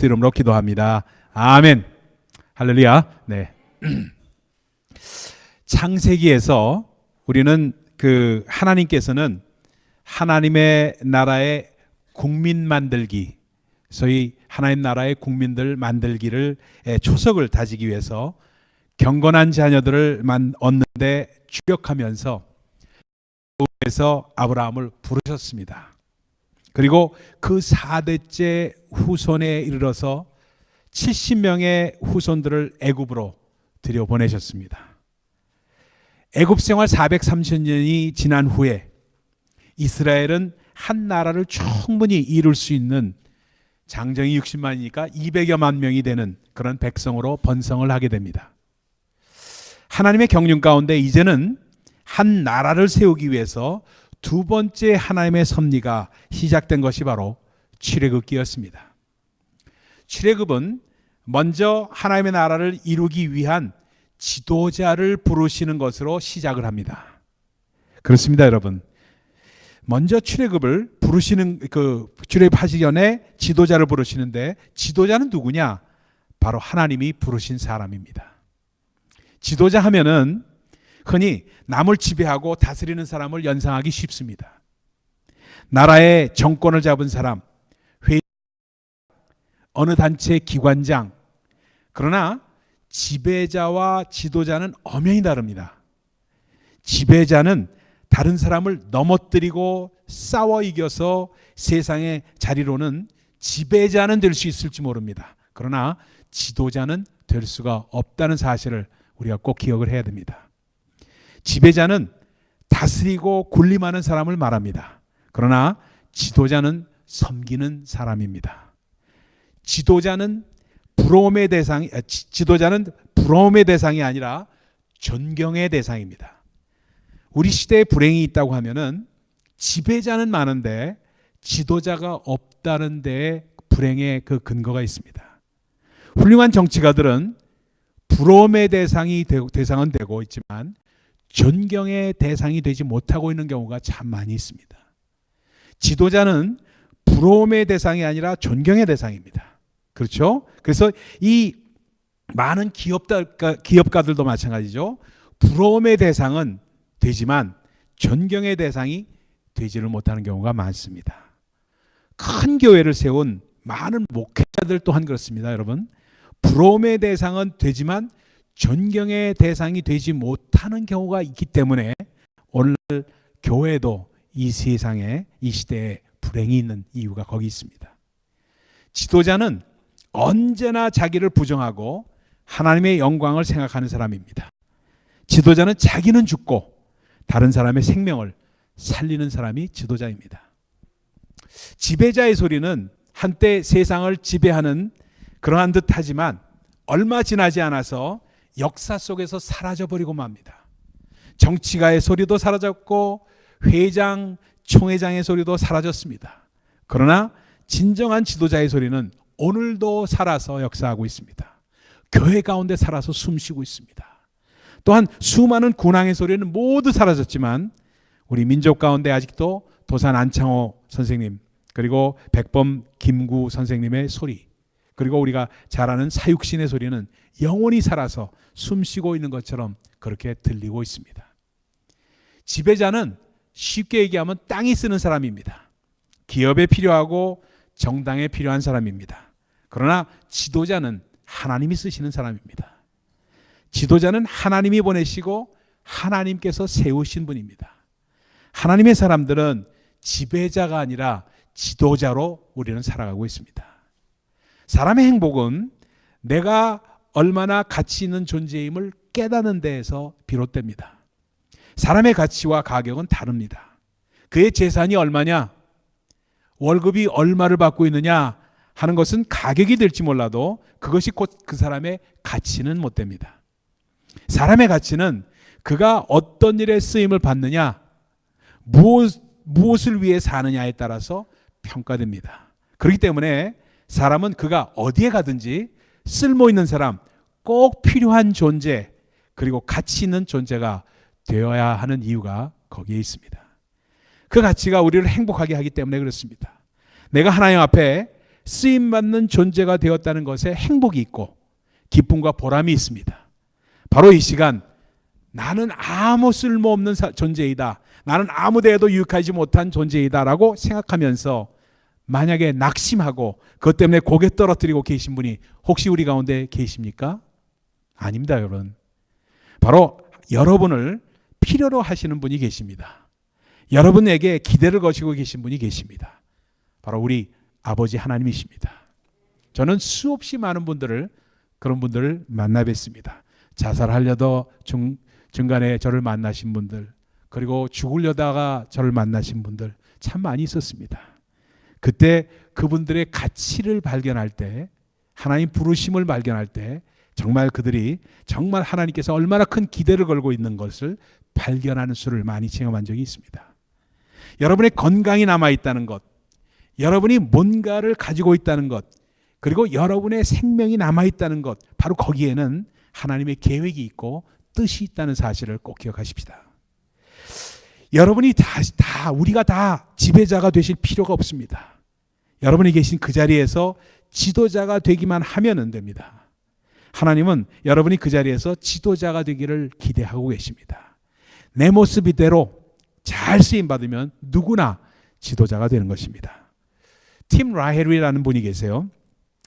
그리스도 이름으로 기도합니다. 아멘. 할렐루야. 네. 창세기에서 우리는 하나님께서는 하나님의 나라의 국민 만들기, 소위 하나님 나라의 국민들 만들기를 초석을 다지기 위해서 경건한 자녀들을 얻는데 주력하면서 그래서 아브라함을 부르셨습니다. 그리고 그 4대째 후손에 이르러서 70명의 후손들을 애굽으로 들여보내셨습니다. 애굽 생활 430년이 지난 후에 이스라엘은 한 나라를 충분히 이룰 수 있는 장정이 60만이니까 200여만 명이 되는 그런 백성으로 번성을 하게 됩니다. 하나님의 경륜 가운데 이제는 한 나라를 세우기 위해서 두 번째 하나님의 섭리가 시작된 것이 바로 출애굽기였습니다. 출애굽은 먼저 하나님의 나라를 이루기 위한 지도자를 부르시는 것으로 시작을 합니다. 그렇습니다, 여러분. 먼저 출애굽을 부르시는 출애굽하시기 전에 지도자를 부르시는데 지도자는 누구냐? 바로 하나님이 부르신 사람입니다. 지도자 하면은 흔히 남을 지배하고 다스리는 사람을 연상하기 쉽습니다. 나라의 정권을 잡은 사람, 회장, 어느 단체 기관장. 그러나 지배자와 지도자는 엄연히 다릅니다. 지배자는 다른 사람을 넘어뜨리고 싸워 이겨서 세상의 자리로는 지배자는 될 수 있을지 모릅니다. 그러나 지도자는 될 수가 없다는 사실을 우리가 꼭 기억을 해야 됩니다. 지배자는 다스리고 군림하는 사람을 말합니다. 그러나 지도자는 섬기는 사람입니다. 지도자는 부러움의 대상이 아니라 존경의 대상입니다. 우리 시대에 불행이 있다고 하면은 지배자는 많은데 지도자가 없다는 데에 불행의 그 근거가 있습니다. 훌륭한 정치가들은 부러움의 대상은 되고 있지만 존경의 대상이 되지 못하고 있는 경우가 참 많이 있습니다. 지도자는 부러움의 대상이 아니라 존경의 대상입니다. 그렇죠? 그래서 이 많은 기업가들도 마찬가지죠. 부러움의 대상은 되지만 존경의 대상이 되지를 못하는 경우가 많습니다. 큰 교회를 세운 많은 목회자들 또한 그렇습니다. 여러분, 부러움의 대상은 되지만 존경의 대상이 되지 못하는 경우가 있기 때문에 오늘 교회도 이 세상에 이 시대에 불행이 있는 이유가 거기 있습니다. 지도자는 언제나 자기를 부정하고 하나님의 영광을 생각하는 사람입니다. 지도자는 자기는 죽고 다른 사람의 생명을 살리는 사람이 지도자입니다. 지배자의 소리는 한때 세상을 지배하는 그러한 듯하지만 얼마 지나지 않아서 역사 속에서 사라져버리고 맙니다. 정치가의 소리도 사라졌고 회장, 총회장의 소리도 사라졌습니다. 그러나 진정한 지도자의 소리는 오늘도 살아서 역사하고 있습니다. 교회 가운데 살아서 숨쉬고 있습니다. 또한 수많은 군왕의 소리는 모두 사라졌지만 우리 민족 가운데 아직도 도산 안창호 선생님, 그리고 백범 김구 선생님의 소리, 그리고 우리가 잘 아는 사육신의 소리는 영원히 살아서 숨쉬고 있는 것처럼 그렇게 들리고 있습니다. 지배자는 쉽게 얘기하면 땅이 쓰는 사람입니다. 기업에 필요하고 정당에 필요한 사람입니다. 그러나 지도자는 하나님이 쓰시는 사람입니다. 지도자는 하나님이 보내시고 하나님께서 세우신 분입니다. 하나님의 사람들은 지배자가 아니라 지도자로 우리는 살아가고 있습니다. 사람의 행복은 내가 얼마나 가치 있는 존재임을 깨닫는 데에서 비롯됩니다. 사람의 가치와 가격은 다릅니다. 그의 재산이 얼마냐, 월급이 얼마를 받고 있느냐 하는 것은 가격이 될지 몰라도 그것이 곧 그 사람의 가치는 못 됩니다. 사람의 가치는 그가 어떤 일에 쓰임을 받느냐, 무엇을 위해 사느냐에 따라서 평가됩니다. 그렇기 때문에 사람은 그가 어디에 가든지 쓸모 있는 사람, 꼭 필요한 존재, 그리고 가치 있는 존재가 되어야 하는 이유가 거기에 있습니다. 그 가치가 우리를 행복하게 하기 때문에 그렇습니다. 내가 하나님 앞에 쓰임받는 존재가 되었다는 것에 행복이 있고 기쁨과 보람이 있습니다. 바로 이 시간 나는 아무 쓸모없는 존재이다. 나는 아무 데에도 유익하지 못한 존재이다 라고 생각하면서 만약에 낙심하고 그것 때문에 고개 떨어뜨리고 계신 분이 혹시 우리 가운데 계십니까? 아닙니다, 여러분. 바로 여러분을 필요로 하시는 분이 계십니다. 여러분에게 기대를 거시고 계신 분이 계십니다. 바로 우리 아버지 하나님이십니다. 저는 수없이 많은 그런 분들을 만나 뵀습니다. 자살하려다 중간에 저를 만나신 분들, 그리고 죽으려다가 저를 만나신 분들 참 많이 있었습니다. 그때 그분들의 가치를 발견할 때, 하나님 부르심을 발견할 때 정말 그들이 정말 하나님께서 얼마나 큰 기대를 걸고 있는 것을 발견하는 수를 많이 체험한 적이 있습니다. 여러분의 건강이 남아있다는 것, 여러분이 뭔가를 가지고 있다는 것, 그리고 여러분의 생명이 남아있다는 것, 바로 거기에는 하나님의 계획이 있고 뜻이 있다는 사실을 꼭 기억하십시다. 여러분이 우리가 다 지배자가 되실 필요가 없습니다. 여러분이 계신 그 자리에서 지도자가 되기만 하면 됩니다. 하나님은 여러분이 그 자리에서 지도자가 되기를 기대하고 계십니다. 내 모습 이대로 잘 쓰임받으면 누구나 지도자가 되는 것입니다. 팀 라헬이라는 분이 계세요.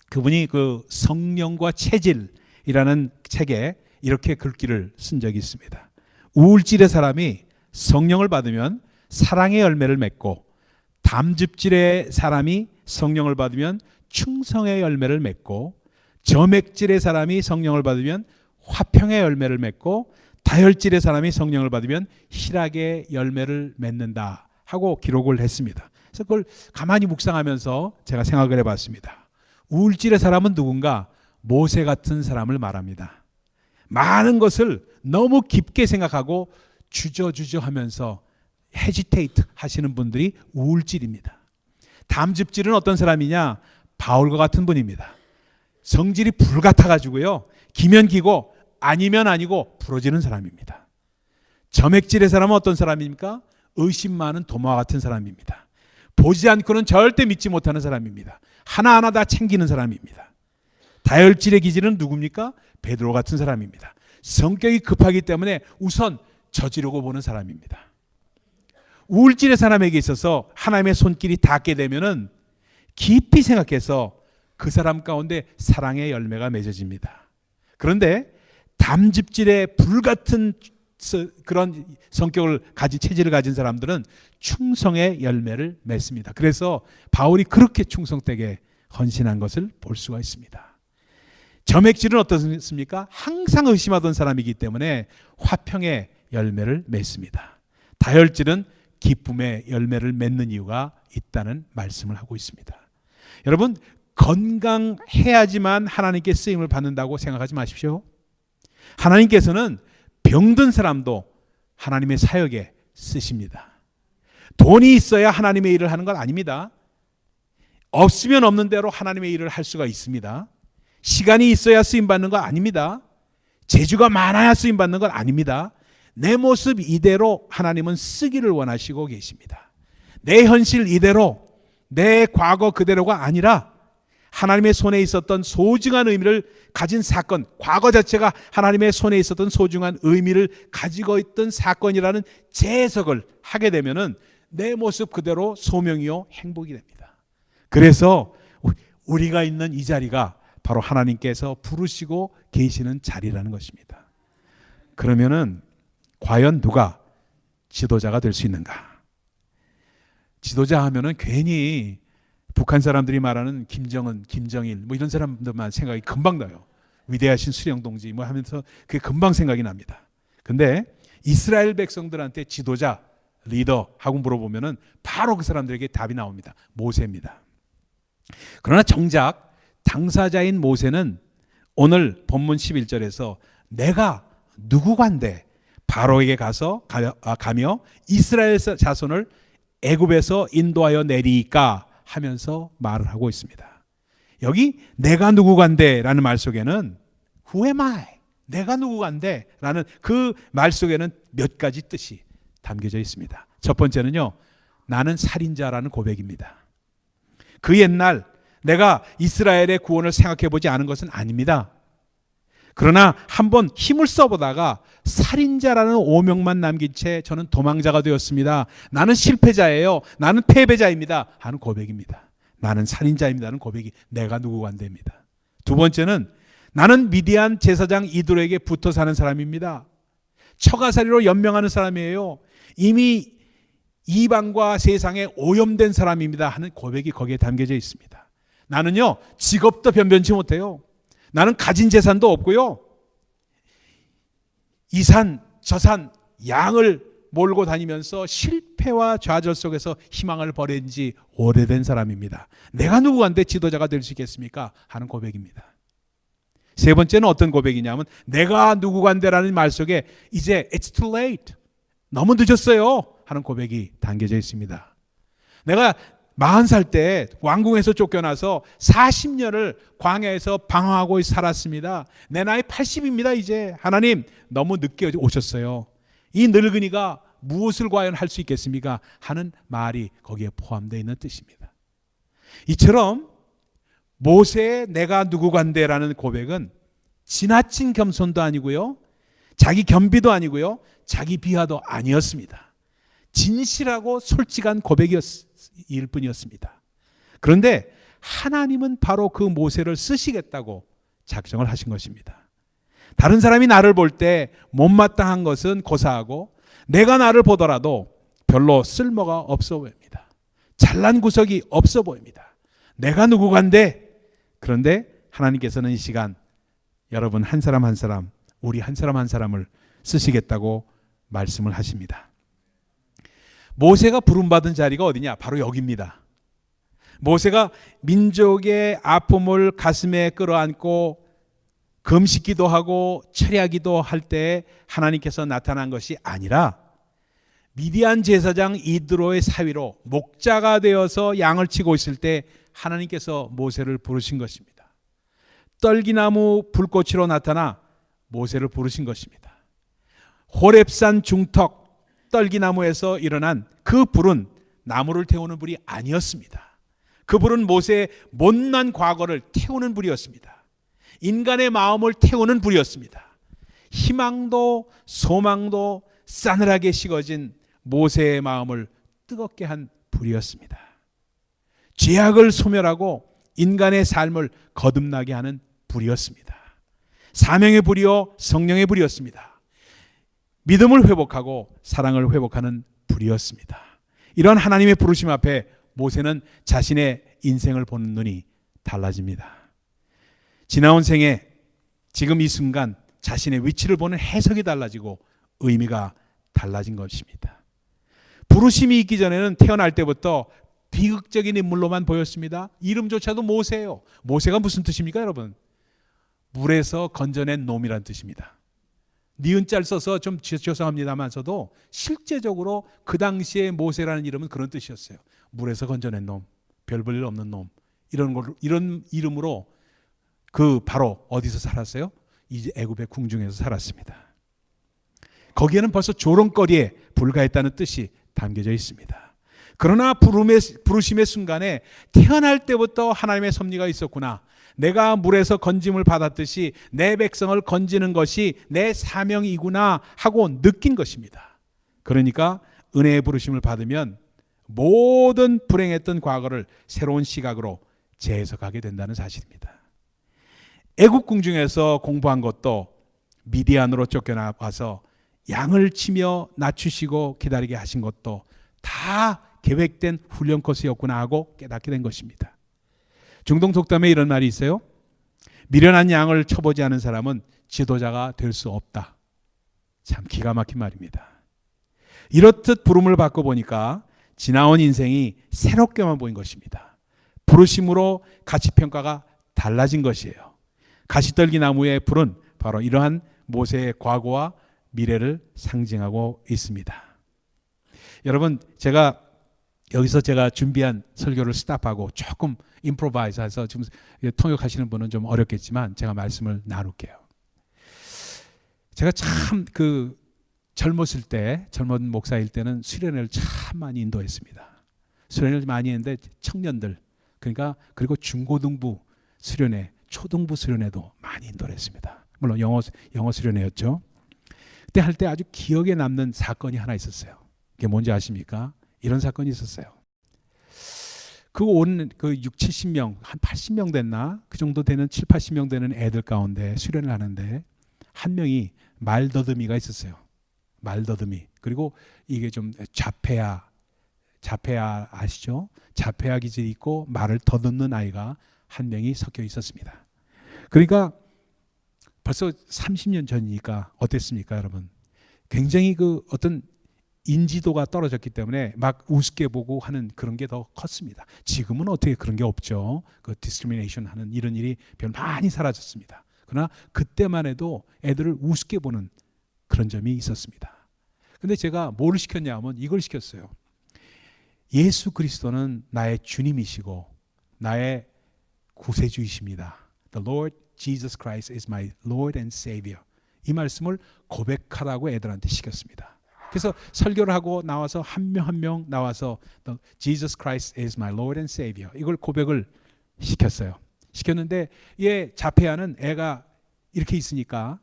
그분이 그 성령과 체질이라는 책에 이렇게 글귀를 쓴 적이 있습니다. 우울질의 사람이 성령을 받으면 사랑의 열매를 맺고, 담즙질의 사람이 성령을 받으면 충성의 열매를 맺고, 점액질의 사람이 성령을 받으면 화평의 열매를 맺고, 다혈질의 사람이 성령을 받으면 희락의 열매를 맺는다 하고 기록을 했습니다. 그래서 그걸 가만히 묵상하면서 제가 생각을 해봤습니다. 우울질의 사람은 누군가? 모세 같은 사람을 말합니다. 많은 것을 너무 깊게 생각하고 주저주저 하면서 헤지테이트 하시는 분들이 우울질입니다. 담즙질은 어떤 사람이냐? 바울과 같은 분입니다. 성질이 불 같아가지고요, 기면 기고 아니면 아니고 부러지는 사람입니다. 점액질의 사람은 어떤 사람입니까? 의심 많은 도마와 같은 사람입니다. 보지 않고는 절대 믿지 못하는 사람입니다. 하나하나 다 챙기는 사람입니다. 다혈질의 기질은 누굽니까? 베드로 같은 사람입니다. 성격이 급하기 때문에 우선 저지르고 보는 사람입니다. 우울질의 사람에게 있어서 하나님의 손길이 닿게 되면은 깊이 생각해서 그 사람 가운데 사랑의 열매가 맺어집니다. 그런데 담즙질의 불같은 그런 성격을 가진, 체질을 가진 사람들은 충성의 열매를 맺습니다. 그래서 바울이 그렇게 충성되게 헌신한 것을 볼 수가 있습니다. 점액질은 어떻습니까? 항상 의심하던 사람이기 때문에 화평의 열매를 맺습니다. 다혈질은 기쁨의 열매를 맺는 이유가 있다는 말씀을 하고 있습니다. 여러분, 건강해야지만 하나님께 쓰임을 받는다고 생각하지 마십시오. 하나님께서는 병든 사람도 하나님의 사역에 쓰십니다. 돈이 있어야 하나님의 일을 하는 건 아닙니다. 없으면 없는 대로 하나님의 일을 할 수가 있습니다. 시간이 있어야 쓰임받는 건 아닙니다. 재주가 많아야 쓰임받는 건 아닙니다. 내 모습 이대로 하나님은 쓰기를 원하시고 계십니다. 내 현실 이대로, 내 과거 그대로가 아니라 하나님의 손에 있었던 소중한 의미를 가진 사건, 과거 자체가 하나님의 손에 있었던 소중한 의미를 가지고 있던 사건이라는 재해석을 하게 되면은 내 모습 그대로 소명이요 행복이 됩니다. 그래서 우리가 있는 이 자리가 바로 하나님께서 부르시고 계시는 자리라는 것입니다. 그러면은 과연 누가 지도자가 될 수 있는가? 지도자 하면은 괜히 북한 사람들이 말하는 김정은, 김정일 뭐 이런 사람들만 생각이 금방 나요. 위대하신 수령 동지 뭐 하면서 그게 금방 생각이 납니다. 근데 이스라엘 백성들한테 지도자, 리더 하고 물어보면은 바로 그 사람들에게 답이 나옵니다. 모세입니다. 그러나 정작 당사자인 모세는 오늘 본문 11절에서 내가 누구간데 바로에게 가며 이스라엘 자손을 애굽에서 인도하여 내리까 하면서 말을 하고 있습니다. 여기 내가 누구간데 라는 말 속에는 Who am I? 내가 누구간데 라는 그 말 속에는 몇 가지 뜻이 담겨져 있습니다. 첫 번째는요, 나는 살인자라는 고백입니다. 그 옛날 내가 이스라엘의 구원을 생각해 보지 않은 것은 아닙니다. 그러나 한번 힘을 써보다가 살인자라는 오명만 남긴 채 저는 도망자가 되었습니다. 나는 실패자예요. 나는 패배자입니다. 하는 고백입니다. 나는 살인자입니다는 고백이 내가 누구가 안 됩니다. 두 번째는 나는 미디안 제사장 이드로에게 붙어 사는 사람입니다. 처가살이로 연명하는 사람이에요. 이미 이방과 세상에 오염된 사람입니다 하는 고백이 거기에 담겨져 있습니다. 나는요, 직업도 변변치 못해요. 나는 가진 재산도 없고요. 이 산, 저 산, 양을 몰고 다니면서 실패와 좌절 속에서 희망을 버린 지 오래된 사람입니다. 내가 누구한테 지도자가 될 수 있겠습니까? 하는 고백입니다. 세 번째는 어떤 고백이냐면 내가 누구간데라는 말 속에 이제 it's too late. 너무 늦었어요. 하는 고백이 담겨져 있습니다. 내가 40살 때 왕궁에서 쫓겨나서 40년을 광야에서 방황하고 살았습니다. 내 나이 80입니다. 이제 하나님 너무 늦게 오셨어요. 이 늙은이가 무엇을 과연 할 수 있겠습니까? 하는 말이 거기에 포함되어 있는 뜻입니다. 이처럼 모세의 내가 누구간데라는 고백은 지나친 겸손도 아니고요, 자기 겸비도 아니고요, 자기 비하도 아니었습니다. 진실하고 솔직한 고백일 뿐이었습니다. 그런데 하나님은 바로 그 모세를 쓰시겠다고 작정을 하신 것입니다. 다른 사람이 나를 볼 때 못마땅한 것은 고사하고 내가 나를 보더라도 별로 쓸모가 없어 보입니다. 잘난 구석이 없어 보입니다. 내가 누구간데? 그런데 하나님께서는 이 시간 여러분 한 사람 한 사람, 우리 한 사람 한 사람을 쓰시겠다고 말씀을 하십니다. 모세가 부름받은 자리가 어디냐? 바로 여기입니다. 모세가 민족의 아픔을 가슴에 끌어안고 금식기도 하고 철야기도 할 때 하나님께서 나타난 것이 아니라 미디안 제사장 이드로의 사위로 목자가 되어서 양을 치고 있을 때 하나님께서 모세를 부르신 것입니다. 떨기나무 불꽃으로 나타나 모세를 부르신 것입니다. 호렙산 중턱 떨기나무에서 일어난 그 불은 나무를 태우는 불이 아니었습니다. 그 불은 모세의 못난 과거를 태우는 불이었습니다. 인간의 마음을 태우는 불이었습니다. 희망도 소망도 싸늘하게 식어진 모세의 마음을 뜨겁게 한 불이었습니다. 죄악을 소멸하고 인간의 삶을 거듭나게 하는 불이었습니다. 사명의 불이요 성령의 불이었습니다. 믿음을 회복하고 사랑을 회복하는 불이었습니다. 이런 하나님의 부르심 앞에 모세는 자신의 인생을 보는 눈이 달라집니다. 지나온 생에 지금 이 순간 자신의 위치를 보는 해석이 달라지고 의미가 달라진 것입니다. 부르심이 있기 전에는 태어날 때부터 비극적인 인물로만 보였습니다. 이름조차도 모세예요. 모세가 무슨 뜻입니까, 여러분? 물에서 건져낸 놈이란 뜻입니다. 니은자를 써서 좀 죄송합니다만서도 실제적으로 그 당시에 모세라는 이름은 그런 뜻이었어요. 물에서 건져낸 놈, 별 볼 일 없는 놈, 이런 이름으로 그 바로 어디서 살았어요? 이제 애굽의 궁중에서 살았습니다. 거기에는 벌써 조롱거리에 불과했다는 뜻이 담겨져 있습니다. 그러나 부르심의 순간에 태어날 때부터 하나님의 섭리가 있었구나. 내가 물에서 건짐을 받았듯이 내 백성을 건지는 것이 내 사명이구나 하고 느낀 것입니다. 그러니까 은혜의 부르심을 받으면 모든 불행했던 과거를 새로운 시각으로 재해석하게 된다는 사실입니다. 애굽 궁중에서 공부한 것도 미디안으로 쫓겨나와서 양을 치며 낮추시고 기다리게 하신 것도 다 계획된 훈련 코스였구나 하고 깨닫게 된 것입니다. 중동 속담에 이런 말이 있어요. 미련한 양을 쳐보지 않은 사람은 지도자가 될 수 없다. 참 기가 막힌 말입니다. 이렇듯 부름을 받고 보니까 지나온 인생이 새롭게만 보인 것입니다. 부르심으로 가치평가가 달라진 것이에요. 가시떨기 나무의 불은 바로 이러한 모세의 과거와 미래를 상징하고 있습니다. 여러분, 여기서 제가 준비한 설교를 스탑하고 조금 임프로바이즈해서 지금 통역하시는 분은 좀 어렵겠지만 제가 말씀을 나눌게요. 제가 참 젊었을 때, 젊은 목사일 때는 수련회를 참 많이 인도했습니다. 수련회를 많이 했는데 청년들, 그러니까 그리고 중고등부 수련회, 초등부 수련회도 많이 인도를 했습니다. 물론 영어 수련회였죠. 그때 할 때 아주 기억에 남는 사건이 하나 있었어요. 그게 뭔지 아십니까? 이런 사건이 있었어요. 그 6, 70명, 한 80명 됐나? 그 정도 되는 7, 80명 되는 애들 가운데 수련을 하는데 한 명이 말더듬이가 있었어요. 말더듬이. 그리고 이게 좀 자폐아 아시죠? 자폐아 기질이 있고 말을 더듬는 아이가 한 명이 섞여 있었습니다. 그러니까 벌써 30년 전이니까 어땠습니까, 여러분? 굉장히 그 어떤 인지도가 떨어졌기 때문에 막 우습게 보고 하는 그런 게 더 컸습니다. 지금은 어떻게 그런 게 없죠. 그 디스크리미네이션 하는 이런 일이 별 많이 사라졌습니다. 그러나 그때만 해도 애들을 우습게 보는 그런 점이 있었습니다. 근데 제가 뭘 시켰냐 하면 이걸 시켰어요. 예수 그리스도는 나의 주님이시고 나의 구세주이십니다. The Lord Jesus Christ is my Lord and Savior. 이 말씀을 고백하라고 애들한테 시켰습니다. 그래서 설교를 하고 나와서 한 명 한 명 나와서 The Jesus Christ is my Lord and Savior. 이걸 고백을 시켰어요. 시켰는데 얘 자폐아는 애가 이렇게 있으니까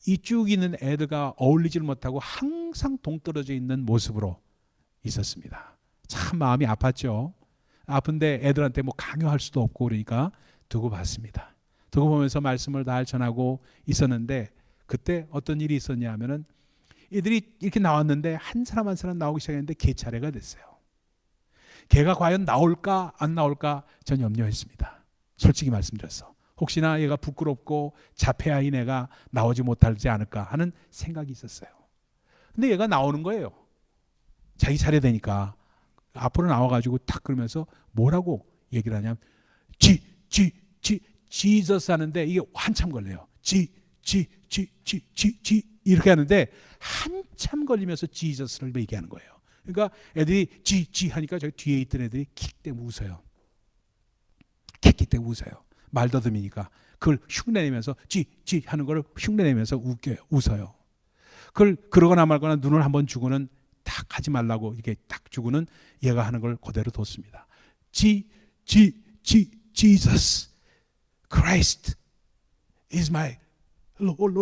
이 쭉 있는 애들과 어울리질 못하고 항상 동떨어져 있는 모습으로 있었습니다. 참 마음이 아팠죠. 아픈데 애들한테 뭐 강요할 수도 없고 그러니까 두고 봤습니다. 두고 보면서 말씀을 잘 전하고 있었는데 그때 어떤 일이 있었냐 하면은 애들이 이렇게 나왔는데 한 사람 한 사람 나오기 시작했는데 걔 차례가 됐어요. 걔가 과연 나올까 안 나올까 전 염려했습니다. 솔직히 말씀드렸어. 혹시나 얘가 부끄럽고 자폐아인 애가 나오지 못하지 않을까 하는 생각이 있었어요. 근데 얘가 나오는 거예요. 자기 차례 되니까 앞으로 나와가지고 탁 그러면서 뭐라고 얘기를 하냐면 Jesus 하는데 이게 한참 걸려요. 이렇게 하는데 한참 걸리면서 지저스를 얘기하는 거예요. 그러니까 애들이 하니까 저기 뒤에 있던 애들이 킥 때문에 웃어요. 킥 때문에 웃어요. 말더듬이니까 그걸 흉내내면서 하는 걸 흉내내면서 웃어요. 그걸 그러거나 말거나 눈을 한번 주고는 딱 하지 말라고 이렇게 딱 주고는 얘가 하는 걸 그대로 뒀습니다. Jesus Christ is my Lord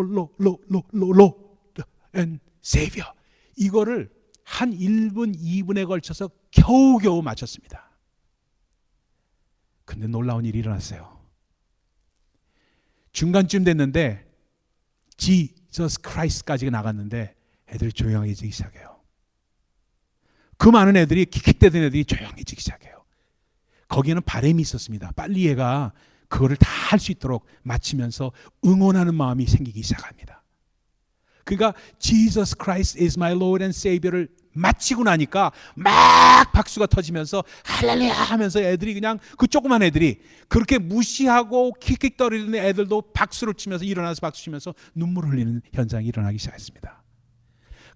and Savior. 이거를 한 1분, 2분에 걸쳐서 겨우겨우 마쳤습니다. 근데 놀라운 일이 일어났어요. 중간쯤 됐는데 Jesus Christ까지 나갔는데 애들이 조용해지기 시작해요. 그 많은 애들이 킥킥대던 애들이 조용해지기 시작해요. 거기에는 바람이 있었습니다. 빨리 얘가 그거를 다 할 수 있도록 마치면서 응원하는 마음이 생기기 시작합니다. 그러니까 Jesus Christ is my Lord and Savior를 마치고 나니까 막 박수가 터지면서 할렐루야 하면서 애들이 그냥 그 조그만 애들이 그렇게 무시하고 킥킥거리는 애들도 박수를 치면서 일어나서 박수 치면서 눈물을 흘리는 현상이 일어나기 시작했습니다.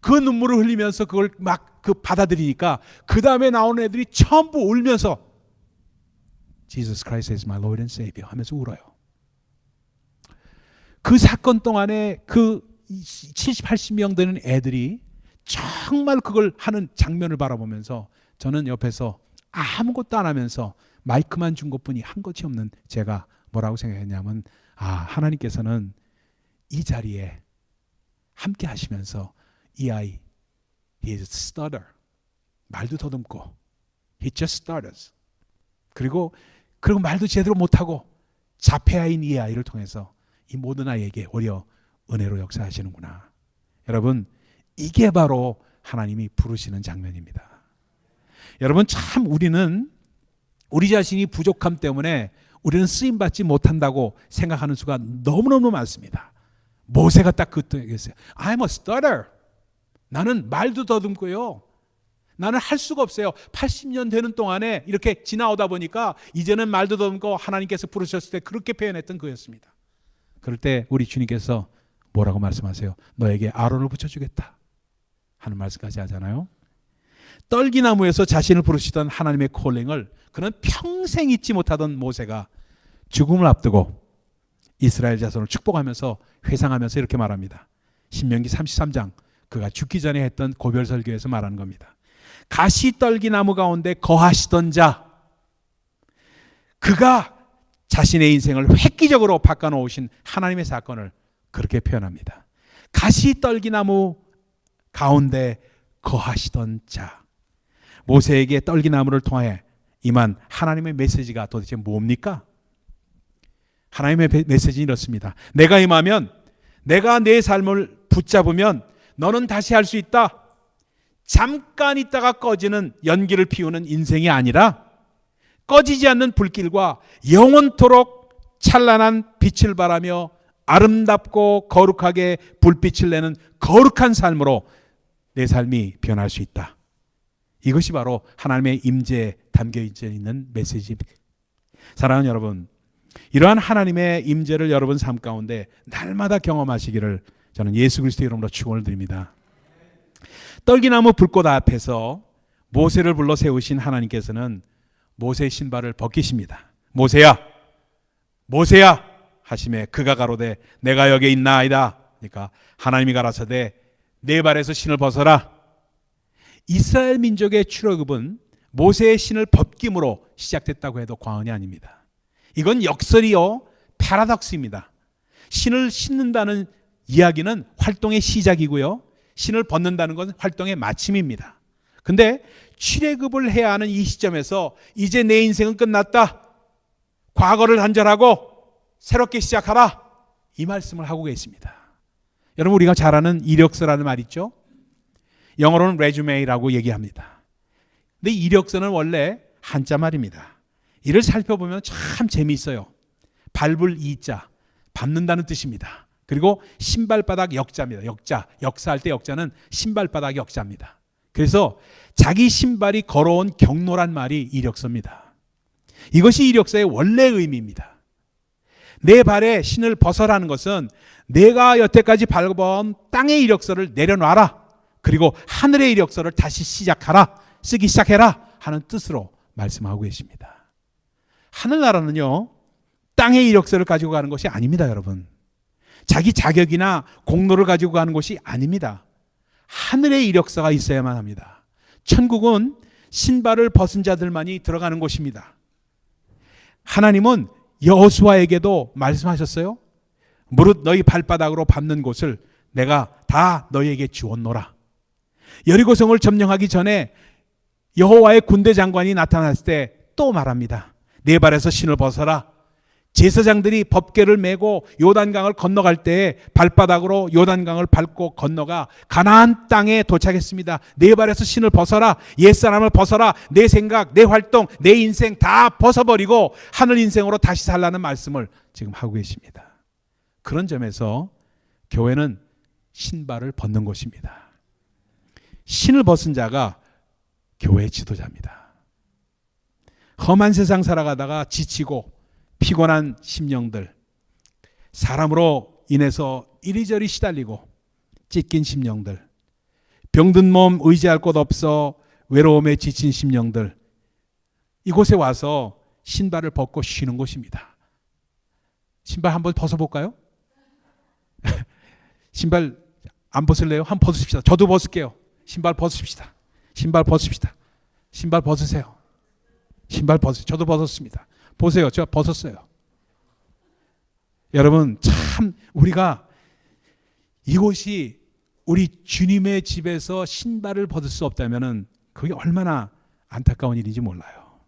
그 눈물을 흘리면서 그걸 막 그 받아들이니까 그 다음에 나오는 애들이 전부 울면서 Jesus Christ is my Lord and Savior 하면서 울어요. 그 사건 동안에 그 70, 80명 되는 애들이 정말 그걸 하는 장면을 바라보면서 저는 옆에서 아무것도 안 하면서 마이크만 준 것뿐이 한 것이 없는 제가 뭐라고 생각했냐면 하나님께서는 이 자리에 함께 하시면서 이 아이 he is a stutter 말도 더듬고 he just stutters 그리고 말도 제대로 못하고 자폐아인 이 아이를 통해서 이 모든 아이에게 오히려 은혜로 역사하시는구나. 여러분 이게 바로 하나님이 부르시는 장면입니다. 여러분 참 우리는 우리 자신이 부족함 때문에 우리는 쓰임받지 못한다고 생각하는 수가 너무너무 많습니다. 모세가 딱 그때 얘기했어요. I'm a stutter. 나는 말도 더듬고요. 나는 할 수가 없어요. 80년 되는 동안에 이렇게 지나오다 보니까 이제는 말도 더듬고 하나님께서 부르셨을 때 그렇게 표현했던 그였습니다. 그럴 때 우리 주님께서 뭐라고 말씀하세요? 너에게 아론을 붙여주겠다 하는 말씀까지 하잖아요. 떨기나무에서 자신을 부르시던 하나님의 콜링을 그는 평생 잊지 못하던 모세가 죽음을 앞두고 이스라엘 자손을 축복하면서 회상하면서 이렇게 말합니다. 신명기 33장 그가 죽기 전에 했던 고별 설교에서 말하는 겁니다. 가시떨기나무 가운데 거하시던 자 그가 자신의 인생을 획기적으로 바꿔놓으신 하나님의 사건을 그렇게 표현합니다. 가시떨기나무 가운데 거하시던 자. 모세에게 떨기나무를 통해 임한 하나님의 메시지가 도대체 뭡니까? 하나님의 메시지는 이렇습니다. 내가 임하면, 내가 내 삶을 붙잡으면 너는 다시 할 수 있다. 잠깐 있다가 꺼지는 연기를 피우는 인생이 아니라 꺼지지 않는 불길과 영원토록 찬란한 빛을 발하며 아름답고 거룩하게 불빛을 내는 거룩한 삶으로 내 삶이 변할 수 있다. 이것이 바로 하나님의 임재에 담겨 있는 메시지입니다. 사랑하는 여러분, 이러한 하나님의 임재를 여러분 삶 가운데 날마다 경험하시기를 저는 예수 그리스도의 이름으로 축원을 드립니다. 떨기나무 불꽃 앞에서 모세를 불러 세우신 하나님께서는 모세의 신발을 벗기십니다. 모세야, 모세야 하시매 그가 가로되 내가 여기 있나이다. 그러니까 하나님이 가라사대 내 발에서 신을 벗어라. 이스라엘 민족의 출애굽은 모세의 신을 벗김으로 시작됐다고 해도 과언이 아닙니다. 이건 역설이요 패러독스입니다. 신을 신는다는 이야기는 활동의 시작이고요, 신을 벗는다는 것은 활동의 마침입니다. 근데 출애굽을 해야 하는 이 시점에서 이제 내 인생은 끝났다, 과거를 단절하고 새롭게 시작하라, 이 말씀을 하고 계십니다. 여러분, 우리가 잘 아는 이력서라는 말 있죠? 영어로는 resume라고 얘기합니다. 근데 이력서는 원래 한자 말입니다. 이를 살펴보면 참 재미있어요. 밟을 이자, 밟는다는 뜻입니다. 그리고 신발바닥 역자입니다. 역자, 역사할 때 역자는 신발바닥 역자입니다. 그래서 자기 신발이 걸어온 경로란 말이 이력서입니다. 이것이 이력서의 원래 의미입니다. 내 발에 신을 벗어라는 것은 내가 여태까지 밟아온 땅의 이력서를 내려놔라, 그리고 하늘의 이력서를 다시 시작하라, 쓰기 시작해라 하는 뜻으로 말씀하고 계십니다. 하늘나라는요 땅의 이력서를 가지고 가는 것이 아닙니다. 여러분, 자기 자격이나 공로를 가지고 가는 것이 아닙니다. 하늘의 이력서가 있어야만 합니다. 천국은 신발을 벗은 자들만이 들어가는 곳입니다. 하나님은 여호수아에게도 말씀하셨어요. 무릇 너희 발바닥으로 밟는 곳을 내가 다 너희에게 주었노라. 여리고성을 점령하기 전에 여호와의 군대 장관이 나타났을 때 또 말합니다. 내 발에서 신을 벗어라. 제사장들이 법궤를 메고 요단강을 건너갈 때 발바닥으로 요단강을 밟고 건너가 가나안 땅에 도착했습니다. 내 발에서 신을 벗어라. 옛사람을 벗어라. 내 생각, 내 활동, 내 인생 다 벗어버리고 하늘 인생으로 다시 살라는 말씀을 지금 하고 계십니다. 그런 점에서 교회는 신발을 벗는 곳입니다. 신을 벗은 자가 교회 지도자입니다. 험한 세상 살아가다가 지치고 피곤한 심령들, 사람으로 인해서 이리저리 시달리고 찢긴 심령들, 병든 몸 의지할 곳 없어 외로움에 지친 심령들, 이곳에 와서 신발을 벗고 쉬는 곳입니다. 신발 한번 벗어볼까요? 신발 안 벗을래요? 한번 벗으십시다. 저도 벗을게요. 신발 벗읍시다. 신발 벗읍시다. 신발 벗으세요. 신발 벗으세요. 저도 벗었습니다. 보세요. 제가 벗었어요. 여러분, 참 우리가 이곳이 우리 주님의 집에서 신발을 벗을 수 없다면 그게 얼마나 안타까운 일인지 몰라요.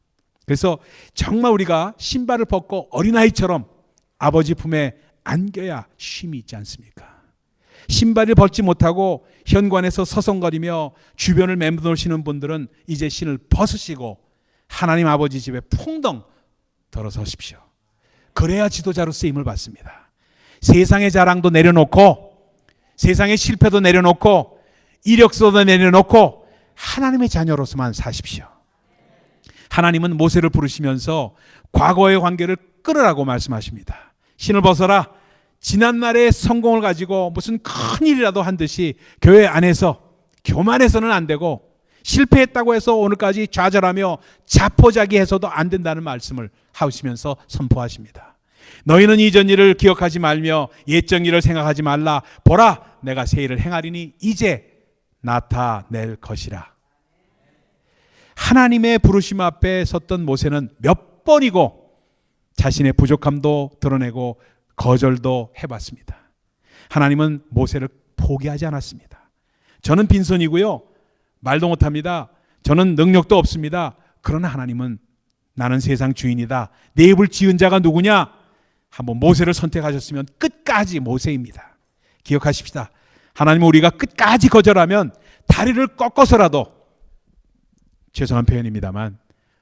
그래서 정말 우리가 신발을 벗고 어린아이처럼 아버지 품에 안겨야 쉼이 있지 않습니까? 신발을 벗지 못하고 현관에서 서성거리며 주변을 맴도시는 분들은 이제 신을 벗으시고 하나님 아버지 집에 풍덩 들어서십시오. 그래야 지도자로 쓰임을 받습니다. 세상의 자랑도 내려놓고, 세상의 실패도 내려놓고, 이력서도 내려놓고 하나님의 자녀로서만 사십시오. 하나님은 모세를 부르시면서 과거의 관계를 끊으라고 말씀하십니다. 신을 벗어라. 지난날의 성공을 가지고 무슨 큰일이라도 한 듯이 교회 안에서 교만해서는 안 되고, 실패했다고 해서 오늘까지 좌절하며 자포자기해서도 안 된다는 말씀을 하시면서 선포하십니다. 너희는 이전 일을 기억하지 말며 옛적 일을 생각하지 말라. 보라, 내가 새 일을 행하리니 이제 나타낼 것이라. 하나님의 부르심 앞에 섰던 모세는 몇 번이고 자신의 부족함도 드러내고 거절도 해봤습니다. 하나님은 모세를 포기하지 않았습니다. 저는 빈손이고요. 말도 못합니다. 저는 능력도 없습니다. 그러나 하나님은 나는 세상 주인이다. 내 입을 지은 자가 누구냐? 한번 모세를 선택하셨으면 끝까지 모세입니다. 기억하십시다. 하나님은 우리가 끝까지 거절하면 다리를 꺾어서라도, 죄송한 표현입니다만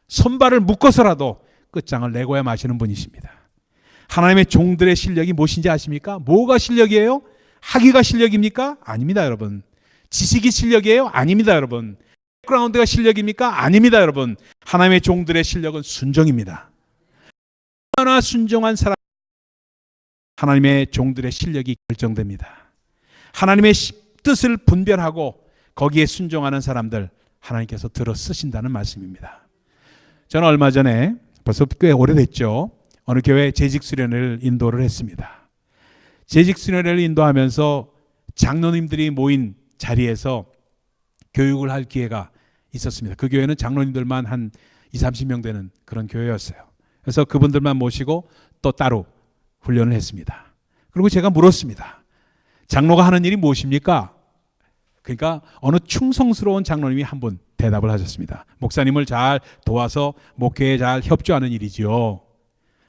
손발을 묶어서라도 끝장을 내고야 마시는 분이십니다. 하나님의 종들의 실력이 무엇인지 아십니까? 뭐가 실력이에요? 학위가 실력입니까? 아닙니다, 여러분. 지식이 실력이에요? 아닙니다, 여러분. 백그라운드가 실력입니까? 아닙니다, 여러분. 하나님의 종들의 실력은 순종입니다. 얼마나 순종한 사람, 하나님의 종들의 실력이 결정됩니다. 하나님의 뜻을 분별하고 거기에 순종하는 사람들, 하나님께서 들어 쓰신다는 말씀입니다. 저는 얼마 전에, 벌써 꽤 오래됐죠, 어느 교회 재직 수련회를 인도를 했습니다. 재직 수련회를 인도하면서 장로님들이 모인 자리에서 교육을 할 기회가 있었습니다. 그 교회는 장로님들만 한 20-30명 되는 그런 교회였어요. 그래서 그분들만 모시고 또 따로 훈련을 했습니다. 그리고 제가 물었습니다. 장로가 하는 일이 무엇입니까? 그러니까 어느 충성스러운 장로님이 한 분 대답을 하셨습니다. 목사님을 잘 도와서 목회에 잘 협조하는 일이지요.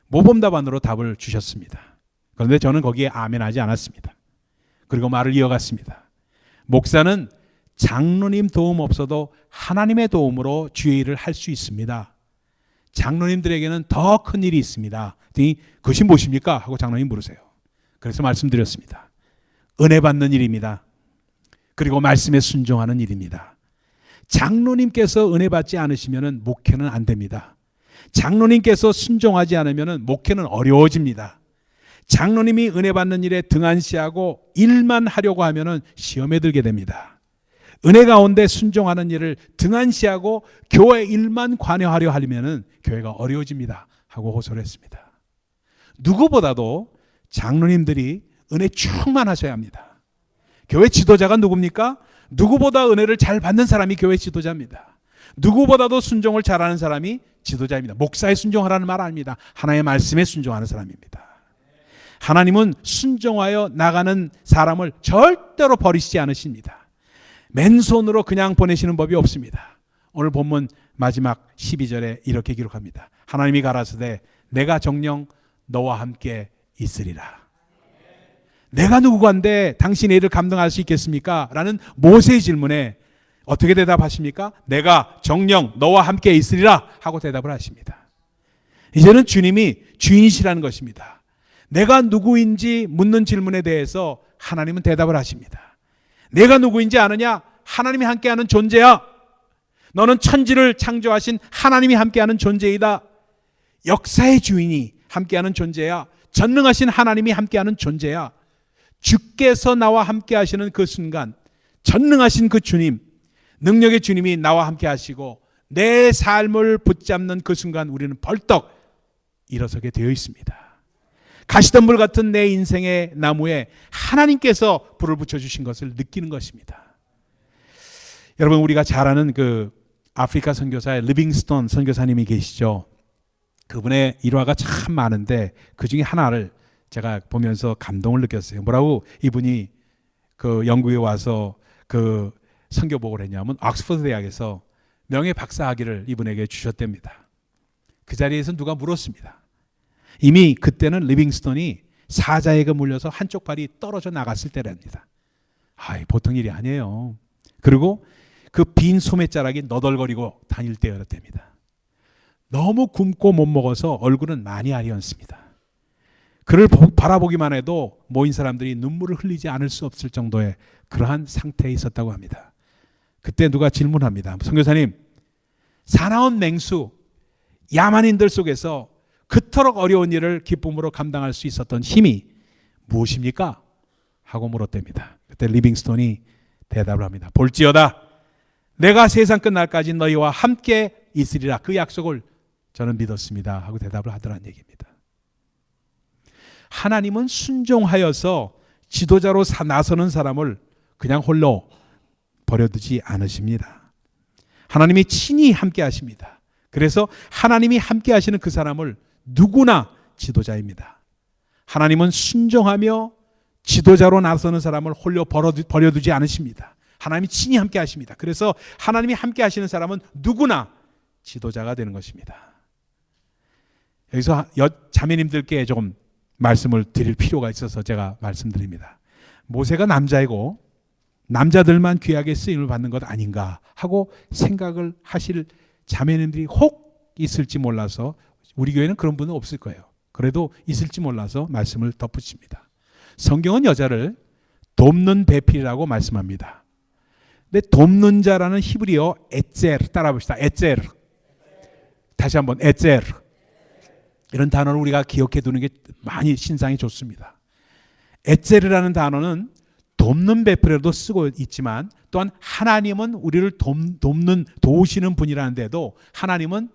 모범답안으로 답을 주셨습니다. 그런데 저는 거기에 아멘하지 않았습니다. 그리고 말을 이어갔습니다. 목사는 장로님 도움 없어도 하나님의 도움으로 주의 일을 할 수 있습니다. 장로님들에게는 더 큰 일이 있습니다. 그것이 무엇입니까? 하고 장로님 물으세요. 그래서 말씀드렸습니다. 은혜 받는 일입니다. 그리고 말씀에 순종하는 일입니다. 장로님께서 은혜 받지 않으시면 목회는 안 됩니다. 장로님께서 순종하지 않으면 목회는 어려워집니다. 장로님이 은혜 받는 일에 등한시하고 일만 하려고 하면 시험에 들게 됩니다. 은혜 가운데 순종하는 일을 등한시하고 교회 일만 관여하려 하려면 교회가 어려워집니다. 하고 호소를 했습니다. 누구보다도 장로님들이 은혜 충만하셔야 합니다. 교회 지도자가 누굽니까? 누구보다 은혜를 잘 받는 사람이 교회 지도자입니다. 누구보다도 순종을 잘하는 사람이 지도자입니다. 목사에 순종하라는 말 아닙니다. 하나님의 말씀에 순종하는 사람입니다. 하나님은 순종하여 나가는 사람을 절대로 버리시지 않으십니다. 맨손으로 그냥 보내시는 법이 없습니다. 오늘 본문 마지막 12절에 이렇게 기록합니다. 하나님이 가라사대 내가 정녕 너와 함께 있으리라. 내가 누구간데 당신의 일을 감당할 수 있겠습니까? 라는 모세의 질문에 어떻게 대답하십니까? 내가 정녕 너와 함께 있으리라 하고 대답을 하십니다. 이제는 주님이 주인이시라는 것입니다. 내가 누구인지 묻는 질문에 대해서 하나님은 대답을 하십니다. 내가 누구인지 아느냐? 하나님이 함께하는 존재야. 너는 천지를 창조하신 하나님이 함께하는 존재이다. 역사의 주인이 함께하는 존재야. 전능하신 하나님이 함께하는 존재야. 주께서 나와 함께 하시는 그 순간, 전능하신 그 주님, 능력의 주님이 나와 함께 하시고 내 삶을 붙잡는 그 순간 우리는 벌떡 일어서게 되어 있습니다. 가시덤불 같은 내 인생의 나무에 하나님께서 불을 붙여주신 것을 느끼는 것입니다. 여러분, 우리가 잘 아는 그 아프리카 선교사의 리빙스톤 선교사님이 계시죠. 그분의 일화가 참 많은데 그 중에 하나를 제가 보면서 감동을 느꼈어요. 뭐라고 이분이 그 영국에 와서 그 선교복을 했냐면 옥스퍼드 대학에서 명예 박사학위를 이분에게 주셨답니다. 그 자리에서 누가 물었습니다. 이미 그때는 리빙스톤이 사자에게 물려서 한쪽 발이 떨어져 나갔을 때랍니다. 보통 일이 아니에요. 그리고 그 빈 소매자락이 너덜거리고 다닐 때였답니다. 너무 굶고 못 먹어서 얼굴은 많이 아리었습니다. 그를 바라보기만 해도 모인 사람들이 눈물을 흘리지 않을 수 없을 정도의 그러한 상태에 있었다고 합니다. 그때 누가 질문합니다. 선교사님, 사나운 맹수, 야만인들 속에서 그토록 어려운 일을 기쁨으로 감당할 수 있었던 힘이 무엇입니까? 하고 물었답니다. 그때 리빙스톤이 대답을 합니다. 볼지어다 내가 세상 끝날까지 너희와 함께 있으리라. 그 약속을 저는 믿었습니다. 하고 대답을 하더라는 얘기입니다. 하나님은 순종하여서 지도자로 나서는 사람을 그냥 홀로 버려두지 않으십니다. 하나님이 친히 함께 하십니다. 그래서 하나님이 함께 하시는 그 사람을 누구나 지도자입니다. 하나님은 순종하며 지도자로 나서는 사람을 홀려 버려두지 않으십니다. 하나님이 친히 함께 하십니다. 그래서 하나님이 함께 하시는 사람은 누구나 지도자가 되는 것입니다. 여기서 자매님들께 조금 말씀을 드릴 필요가 있어서 제가 말씀드립니다. 모세가 남자이고 남자들만 귀하게 쓰임을 받는 것 아닌가 하고 생각을 하실 자매님들이 혹 있을지 몰라서, 우리 교회는 그런 분은 없을 거예요. 그래도 있을지 몰라서 말씀을 덧붙입니다. 성경은 여자를 돕는 배필이라고 말씀합니다. 근데 돕는 자라는 히브리어 에체르, 따라 봅시다. 에체르. 다시 한번 에체르. 이런 단어를 우리가 기억해 두는 게 많이 신상이 좋습니다. 에체르라는 단어는 돕는 배필에도 쓰고 있지만, 또한 하나님은 우리를 도우시는 분이라는 데도 하나님은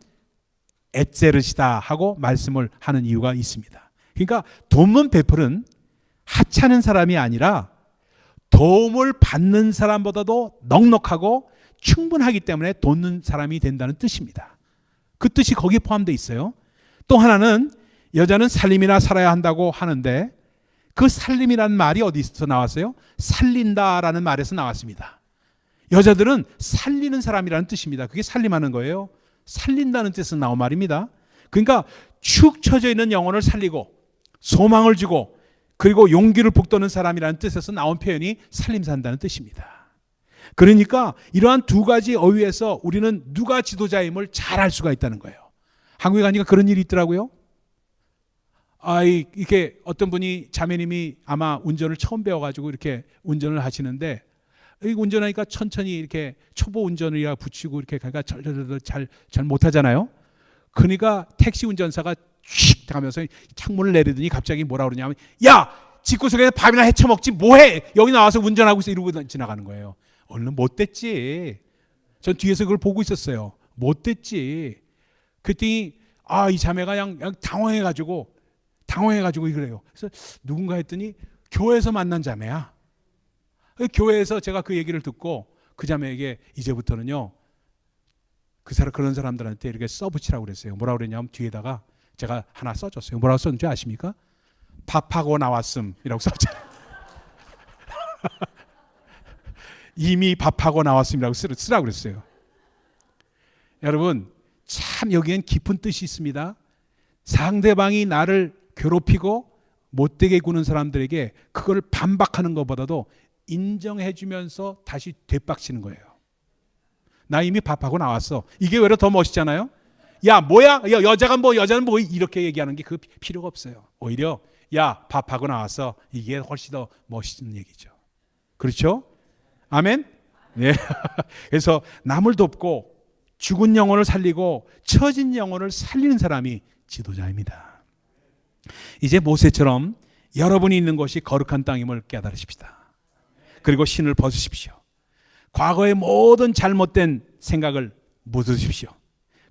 에체르시다 하고 말씀을 하는 이유가 있습니다. 그러니까 돕는 베풀은 하찮은 사람이 아니라 도움을 받는 사람보다도 넉넉하고 충분하기 때문에 돕는 사람이 된다는 뜻입니다. 그 뜻이 거기에 포함되어 있어요. 또 하나는 여자는 살림이나 살아야 한다고 하는데, 그 살림이라는 말이 어디서 나왔어요? 살린다라는 말에서 나왔습니다. 여자들은 살리는 사람이라는 뜻입니다. 그게 살림하는 거예요. 살린다는 뜻은 나온 말입니다. 그러니까 축 처져 있는 영혼을 살리고 소망을 주고 그리고 용기를 북돋는 사람이라는 뜻에서 나온 표현이 살림산다는 뜻입니다. 그러니까 이러한 두 가지 어휘에서 우리는 누가 지도자임을 잘 알 수가 있다는 거예요. 한국에 가니까 그런 일이 있더라고요. 이렇게 어떤 분이, 자매님이 아마 운전을 처음 배워가지고 이렇게 운전을 하시는데, 운전하니까 천천히 이렇게 초보 운전을 붙이고 이렇게 가니까 잘 못하잖아요. 그러니까 택시 운전사가 휙 하면서 창문을 내리더니 갑자기 뭐라 그러냐면, 야! 집구석에서 밥이나 해쳐 먹지 뭐해! 여기 나와서 운전하고 있어! 이러고 지나가는 거예요. 얼른 못됐지. 전 뒤에서 그걸 보고 있었어요. 못됐지. 그랬더니 이 자매가 그냥 당황해가지고 그래요. 그래서 누군가 했더니 교회에서 만난 자매야. 교회에서 제가 그 얘기를 듣고 그 자매에게 이제부터는요, 그런 사람들한테 이렇게 써붙이라고 그랬어요. 뭐라고 그랬냐면 뒤에다가 제가 하나 써줬어요. 뭐라고 썼는지 아십니까? 밥하고 나왔음이라고 썼잖아요. 이미 밥하고 나왔음이라고 쓰라고 그랬어요. 여러분, 참 여기엔 깊은 뜻이 있습니다. 상대방이 나를 괴롭히고 못되게 구는 사람들에게 그걸 반박하는 것보다도 인정해 주면서 다시 되빡치는 거예요. 나 이미 밥하고 나왔어. 이게 외로 더 멋있잖아요. 야 뭐야? 여자는 뭐 이렇게 얘기하는 게 그 필요가 없어요. 오히려 야 밥하고 나왔어. 이게 훨씬 더 멋있는 얘기죠. 그렇죠? 아멘? 네. 그래서 남을 돕고 죽은 영혼을 살리고 처진 영혼을 살리는 사람이 지도자입니다. 이제 모세처럼 여러분이 있는 곳이 거룩한 땅임을 깨달으십시다. 그리고 신을 벗으십시오. 과거의 모든 잘못된 생각을 묻으십시오.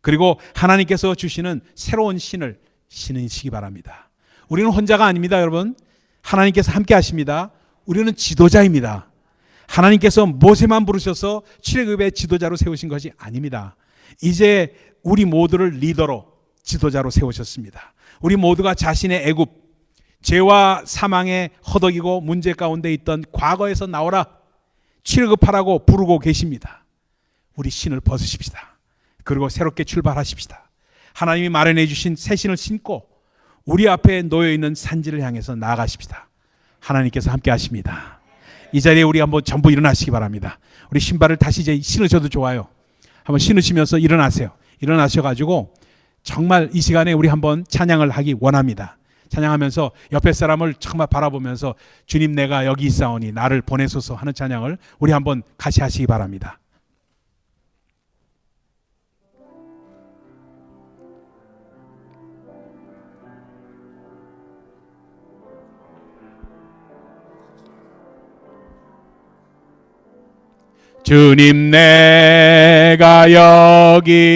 그리고 하나님께서 주시는 새로운 신을 신으시기 바랍니다. 우리는 혼자가 아닙니다, 여러분. 하나님께서 함께 하십니다. 우리는 지도자입니다. 하나님께서 모세만 부르셔서 출애굽의 지도자로 세우신 것이 아닙니다. 이제 우리 모두를 리더로, 지도자로 세우셨습니다. 우리 모두가 자신의 애굽, 죄와 사망에 허덕이고 문제 가운데 있던 과거에서 나오라, 출애굽하라고 부르고 계십니다. 우리 신을 벗으십시다. 그리고 새롭게 출발하십시다. 하나님이 마련해 주신 새 신을 신고 우리 앞에 놓여있는 산지를 향해서 나아가십시다. 하나님께서 함께 하십니다. 이 자리에 우리 한번 전부 일어나시기 바랍니다. 우리 신발을 다시 이제 신으셔도 좋아요. 한번 신으시면서 일어나세요. 일어나셔가지고 정말 이 시간에 우리 한번 찬양을 하기 원합니다. 찬양하면서 옆에 사람을 정말 바라보면서 주님 내가 여기 있사오니 나를 보내소서 하는 찬양을 우리 한번 같이 하시기 바랍니다. 주님 내가 여기